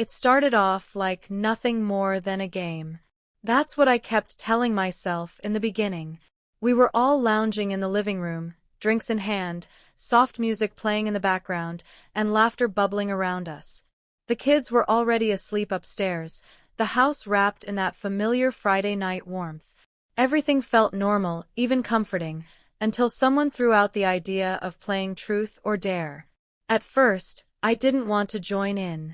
It started off like nothing more than a game. That's what I kept telling myself in the beginning. We were all lounging in the living room, drinks in hand, soft music playing in the background, and laughter bubbling around us. The kids were already asleep upstairs, the house wrapped in that familiar Friday night warmth. Everything felt normal, even comforting, until someone threw out the idea of playing truth or dare. At first, I didn't want to join in.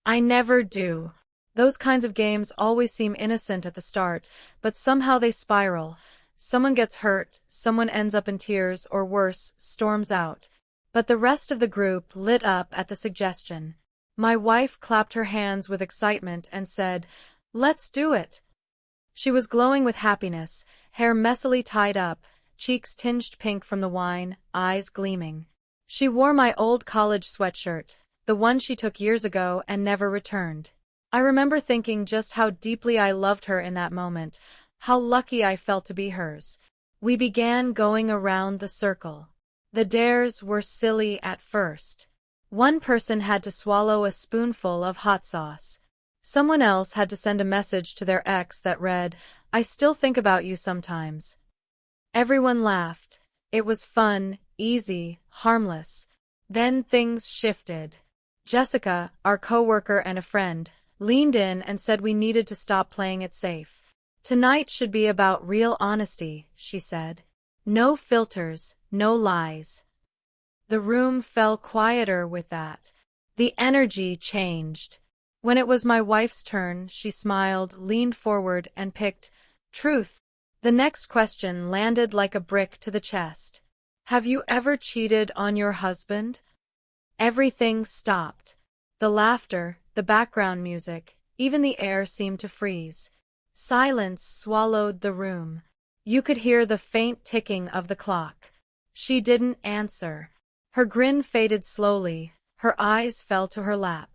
I never do. Those kinds of games always seem innocent at the start, but somehow they spiral. Someone gets hurt, someone ends up in tears, or worse, storms out. But the rest of the group lit up at the suggestion. My wife clapped her hands with excitement and said, "Let's do it." She was glowing with happiness, hair messily tied up, cheeks tinged pink from the wine, eyes gleaming. She wore my old college sweatshirt, the one she took years ago and never returned. I remember thinking just how deeply I loved her in that moment, how lucky I felt to be hers. We began going around the circle. The dares were silly at first. One person had to swallow a spoonful of hot sauce. Someone else had to send a message to their ex that read, "I still think about you sometimes." Everyone laughed. It was fun, easy, harmless. Then things shifted. Jessica, our coworker and a friend, leaned in and said we needed to stop playing it safe. "Tonight should be about real honesty," she said. "No filters, no lies." The room fell quieter with that. The energy changed. When it was my wife's turn, she smiled, leaned forward, and picked truth. The next question landed like a brick to the chest. "Have you ever cheated on your husband?" Everything stopped. The laughter, the background music, even the air seemed to freeze. Silence swallowed the room. You could hear the faint ticking of the clock. She didn't answer. Her grin faded slowly, her eyes fell to her lap.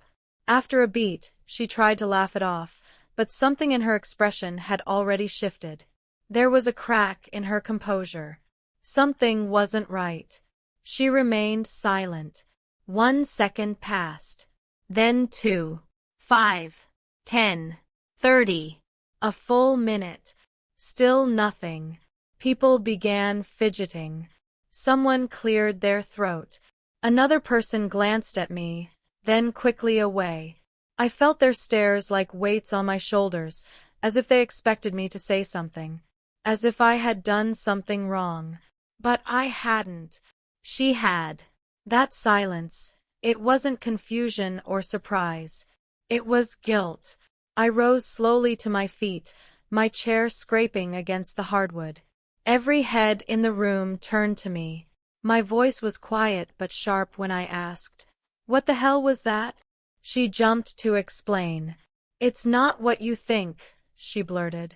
After a beat, she tried to laugh it off, but something in her expression had already shifted. There was a crack in her composure. Something wasn't right. She remained silent. 1 second passed. Then 2, 5, 10, 30. A full minute. Still nothing. People began fidgeting. Someone cleared their throat. Another person glanced at me, then quickly away. I felt their stares like weights on my shoulders, as if they expected me to say something. As if I had done something wrong. But I hadn't. She had. That silence, it wasn't confusion or surprise. It was guilt. I rose slowly to my feet, my chair scraping against the hardwood. Every head in the room turned to me. My voice was quiet but sharp when I asked, "What the hell was that?" She jumped to explain. "It's not what you think," she blurted.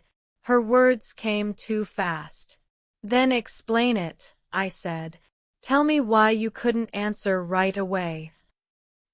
Her words came too fast. "Then explain it," I said. "Tell me why you couldn't answer right away."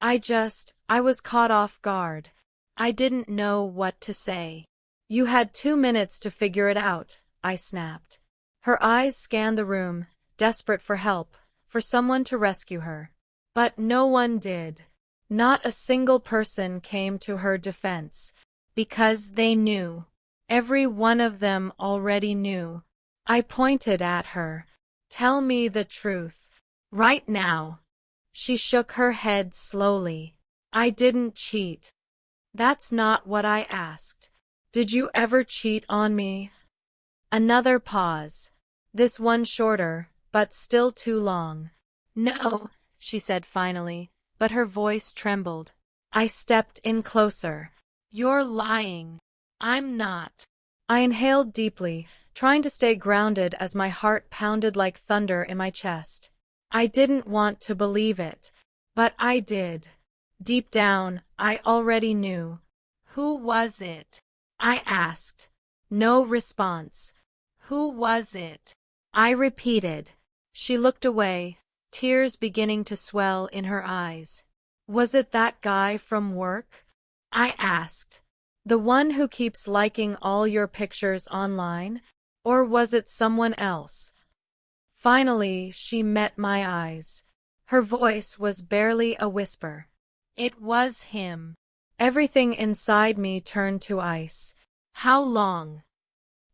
I was caught off guard. I didn't know what to say. "You had 2 minutes to figure it out," I snapped. Her eyes scanned the room, desperate for help, for someone to rescue her. But no one did. Not a single person came to her defense. Because they knew. Every one of them already knew. I pointed at her. "Tell me the truth. Right now." She shook her head slowly. "I didn't cheat." "That's not what I asked. Did you ever cheat on me?" Another pause. This one shorter, but still too long. "No," she said finally, but her voice trembled. I stepped in closer. "You're lying." "I'm not." I inhaled deeply, trying to stay grounded as my heart pounded like thunder in my chest. I didn't want to believe it, but I did. Deep down, I already knew. "Who was it?" I asked. No response. "Who was it?" I repeated. She looked away, tears beginning to swell in her eyes. "Was it that guy from work?" I asked. "The one who keeps liking all your pictures online? Or was it someone else?" Finally, she met my eyes. Her voice was barely a whisper. "It was him." Everything inside me turned to ice. How long?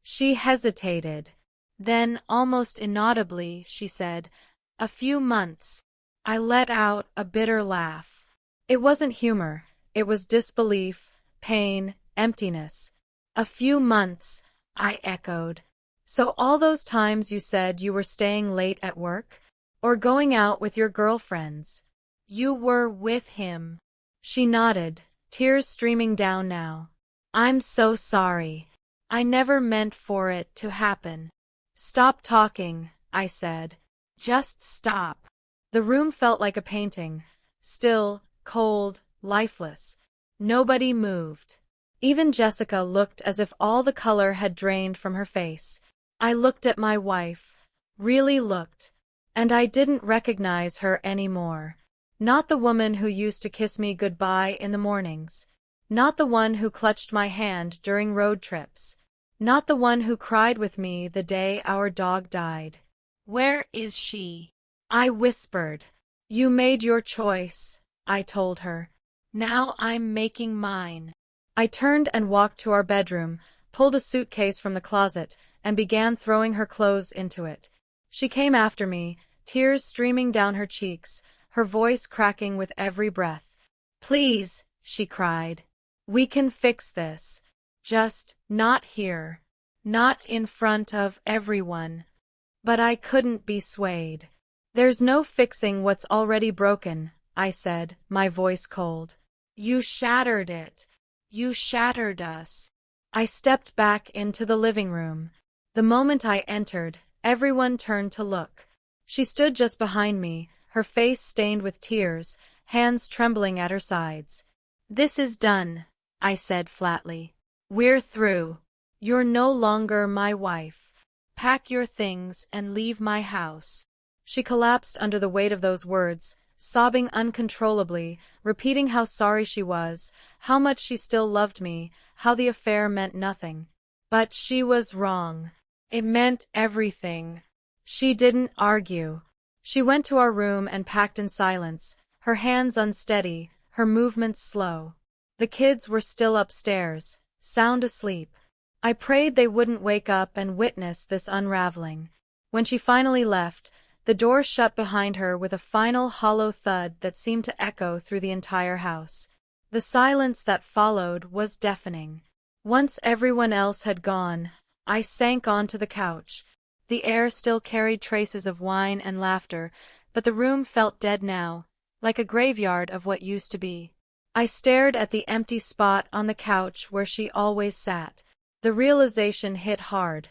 She hesitated. Then, almost inaudibly, she said, "A few months." I let out a bitter laugh. It wasn't humor. It was disbelief, pain, emptiness. "A few months," I echoed. "So all those times you said you were staying late at work? Or going out with your girlfriends? You were with him." She nodded, tears streaming down now. "I'm so sorry. I never meant for it to happen." "Stop talking," I said. "Just stop." The room felt like a painting, still, cold, lifeless. Nobody moved. Even Jessica looked as if all the color had drained from her face. I looked at my wife, really looked, and I didn't recognize her anymore. Not the woman who used to kiss me goodbye in the mornings. Not the one who clutched my hand during road trips. Not the one who cried with me the day our dog died. "Where is she?" I whispered. "You made your choice," I told her. "Now I'm making mine." I turned and walked to our bedroom, pulled a suitcase from the closet, and began throwing her clothes into it. She came after me, tears streaming down her cheeks, her voice cracking with every breath. "Please," she cried. "We can fix this. Just not here. Not in front of everyone." But I couldn't be swayed. "There's no fixing what's already broken," I said, my voice cold. "You shattered it. You shattered us." I stepped back into the living room. The moment I entered, everyone turned to look. She stood just behind me, her face stained with tears, hands trembling at her sides. "This is done," I said flatly. "We're through. You're no longer my wife. Pack your things and leave my house." She collapsed under the weight of those words, sobbing uncontrollably, repeating how sorry she was, how much she still loved me, how the affair meant nothing. But she was wrong. It meant everything. She didn't argue. She went to our room and packed in silence, her hands unsteady, her movements slow. The kids were still upstairs, sound asleep. I prayed they wouldn't wake up and witness this unraveling. When she finally left, the door shut behind her with a final hollow thud that seemed to echo through the entire house. The silence that followed was deafening. Once everyone else had gone, I sank onto the couch. The air still carried traces of wine and laughter, but the room felt dead now, like a graveyard of what used to be. I stared at the empty spot on the couch where she always sat. The realization hit hard.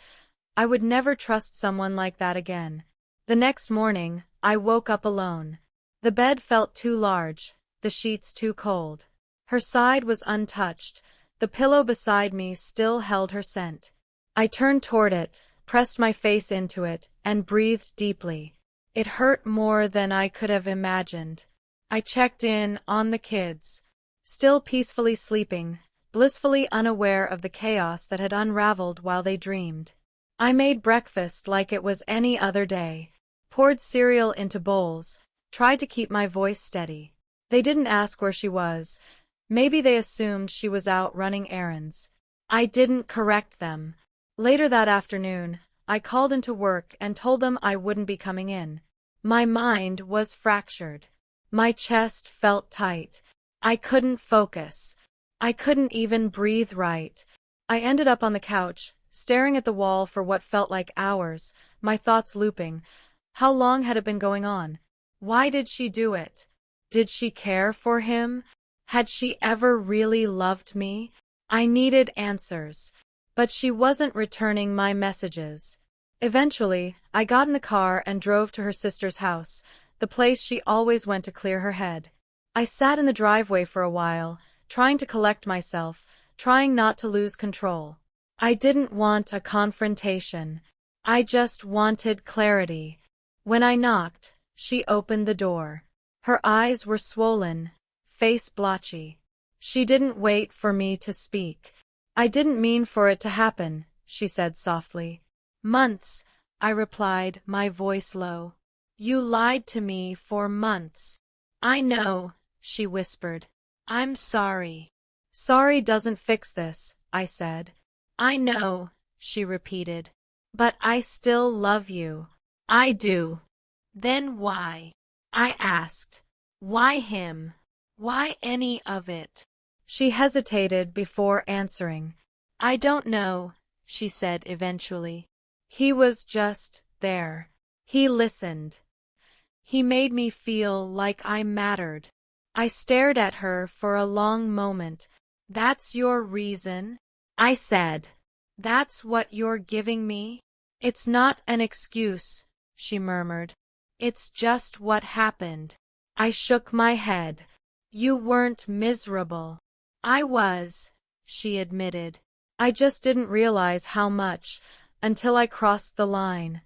I would never trust someone like that again. The next morning, I woke up alone. The bed felt too large, the sheets too cold. Her side was untouched. The pillow beside me still held her scent. I turned toward it, pressed my face into it, and breathed deeply. It hurt more than I could have imagined. I checked in on the kids. Still peacefully sleeping, blissfully unaware of the chaos that had unraveled while they dreamed. I made breakfast like it was any other day, poured cereal into bowls, tried to keep my voice steady. They didn't ask where she was. Maybe they assumed she was out running errands. I didn't correct them. Later that afternoon, I called into work and told them I wouldn't be coming in. My mind was fractured. My chest felt tight. I couldn't focus. I couldn't even breathe right. I ended up on the couch, staring at the wall for what felt like hours, my thoughts looping. How long had it been going on? Why did she do it? Did she care for him? Had she ever really loved me? I needed answers. But she wasn't returning my messages. Eventually, I got in the car and drove to her sister's house, the place she always went to clear her head. I sat in the driveway for a while, trying to collect myself, trying not to lose control. I didn't want a confrontation. I just wanted clarity. When I knocked, she opened the door. Her eyes were swollen, face blotchy. She didn't wait for me to speak. "I didn't mean for it to happen," she said softly. "Months," I replied, my voice low. "You lied to me for months." "I know," she whispered. "I'm sorry." Sorry doesn't fix this, I said. I know, she repeated. But I still love you. I do. Then why? I asked. Why him? Why any of it? She hesitated before answering. I don't know, she said eventually. He was just there. He listened. He made me feel like I mattered. I stared at her for a long moment. That's your reason? I said. That's what you're giving me? It's not an excuse, she murmured. It's just what happened. I shook my head. You weren't miserable. I was, she admitted. I just didn't realize how much until I crossed the line.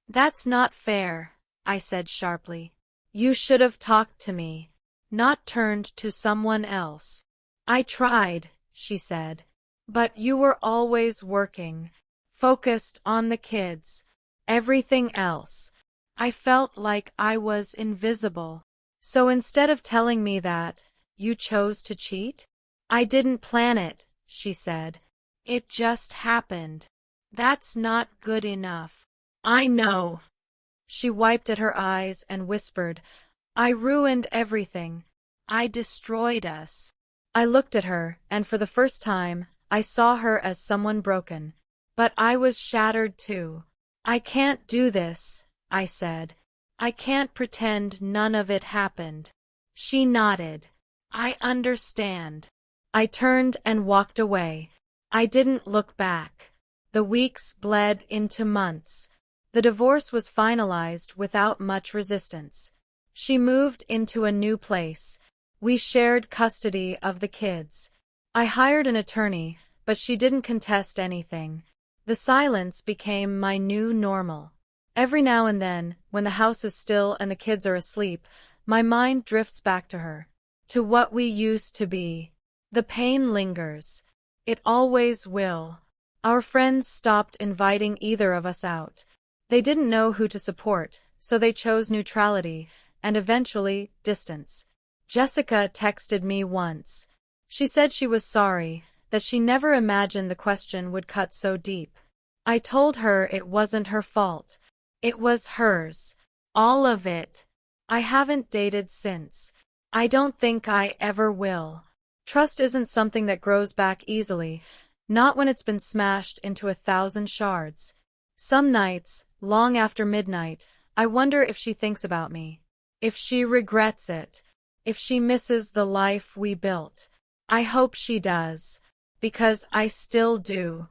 That's not fair, I said sharply. You should have talked to me, not turned to someone else. I tried, she said. But you were always working, focused on the kids. Everything else. I felt like I was invisible. So instead of telling me that, you chose to cheat? I didn't plan it, she said. It just happened. That's not good enough. I know. She wiped at her eyes and whispered, I ruined everything. I destroyed us. I looked at her, and for the first time, I saw her as someone broken. But I was shattered too. I can't do this, I said. I can't pretend none of it happened. She nodded. I understand. I turned and walked away. I didn't look back. The weeks bled into months. The divorce was finalized without much resistance. She moved into a new place. We shared custody of the kids. I hired an attorney, but she didn't contest anything. The silence became my new normal. Every now and then, when the house is still and the kids are asleep, my mind drifts back to her, to what we used to be. The pain lingers. It always will. Our friends stopped inviting either of us out. They didn't know who to support, so they chose neutrality and eventually distance. Jessica texted me once. She said she was sorry, that she never imagined the question would cut so deep. I told her it wasn't her fault. It was hers. All of it. I haven't dated since. I don't think I ever will. Trust isn't something that grows back easily, not when it's been smashed into 1,000 shards. Some nights, long after midnight, I wonder if she thinks about me. If she regrets it. If she misses the life we built. I hope she does. Because I still do.